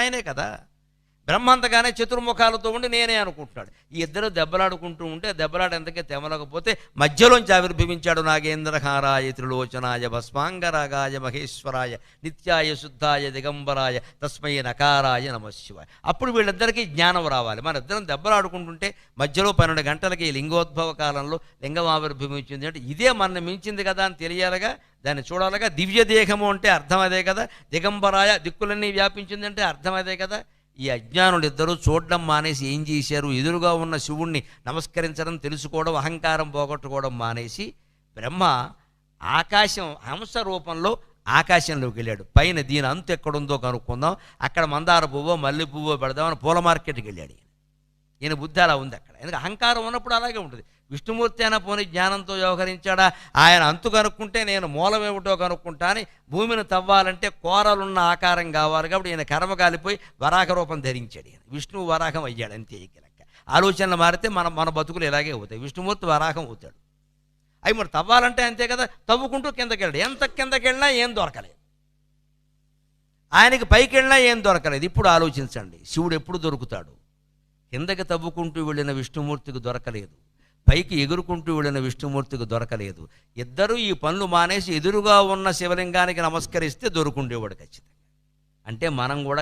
ఆయనే కదా. బ్రహ్మంతగానే చతుర్ముఖాలతో ఉండి నేనే అనుకుంటున్నాడు. ఈ ఇద్దరు దెబ్బలాడుకుంటూ ఉంటే దెబ్బలాట ఎంతకే తెమలకపోతే మధ్యలోంచి ఆవిర్భవించాడు. నాగేంద్రహారాయ త్రిలోచనాయ భస్మాంగరాగాయ మహేశ్వరాయ నిత్యాయ శుద్ధాయ దిగంబరాయ తస్మై నకారాయ నమశివాయ. అప్పుడు వీళ్ళిద్దరికీ జ్ఞానం రావాలి. మన ఇద్దరం దెబ్బలాడుకుంటుంటే మధ్యలో 12 గంటలకి లింగోద్భవ కాలంలో లింగం ఆవిర్భవించింది అంటే ఇదే మన మించింది కదా అని తెలియాలిగా, దాన్ని చూడాలిగా. దివ్య దేహము అంటే అర్థం అదే కదా. దిగంబరాయ దిక్కులన్నీ వ్యాపించిందంటే అర్థం అదే కదా. ఈ అజ్ఞానులు ఇద్దరూ చూడడం మానేసి ఏం చేశారు? ఎదురుగా ఉన్న శివుణ్ణి నమస్కరించడం, తెలుసుకోవడం, అహంకారం పోగొట్టుకోవడం మానేసి బ్రహ్మ ఆకాశం హంస రూపంలో ఆకాశంలోకి వెళ్ళాడు. పైన దీని అంతు ఎక్కడుందో కనుక్కుందాం, అక్కడ మందార పువ్వో మల్లె పువ్వో పెడదామని పూల మార్కెట్కి వెళ్ళాడు. ఈయన బుద్ధి అలా ఉంది అక్కడ. ఎందుకంటే అహంకారం ఉన్నప్పుడు అలాగే ఉంటుంది. విష్ణుమూర్తి అయినా పోనీ జ్ఞానంతో వ్యవహరించాడా? ఆయన అంతు కనుక్కుంటే నేను మూలమేమిటో కనుక్కుంటా అని భూమిని తవ్వాలంటే కోరలున్న ఆకారం కావాలి. కాబట్టి ఈయన కర్మ కాలిపోయి వరాహ రూపం ధరించాడు. ఈయన విష్ణువు వరాహం అయ్యాడు అంతే. లెక్క ఆలోచనలు మారితే మన బతుకులు ఇలాగే అవుతాయి. విష్ణుమూర్తి వరాహం అవుతాడు. అవి మరి తవ్వాలంటే అంతే కదా. తవ్వుకుంటూ కిందకి వెళ్ళాడు. ఎంత కిందకి వెళ్ళినా ఏం దొరకలేదు. ఆయనకి పైకి వెళ్ళినా ఏం దొరకలేదు. ఇప్పుడు ఆలోచించండి, శివుడు ఎప్పుడు దొరుకుతాడు? కిందకి తవ్వుకుంటూ వెళ్ళిన విష్ణుమూర్తికి దొరకలేదు, పైకి ఎగురుకుంటూ వెళ్ళిన విష్ణుమూర్తికి దొరకలేదు. ఇద్దరూ ఈ పనులు మానేసి ఎదురుగా ఉన్న శివలింగానికి నమస్కరిస్తే దొరుకుండేవాడు ఖచ్చితంగా. అంటే మనం కూడా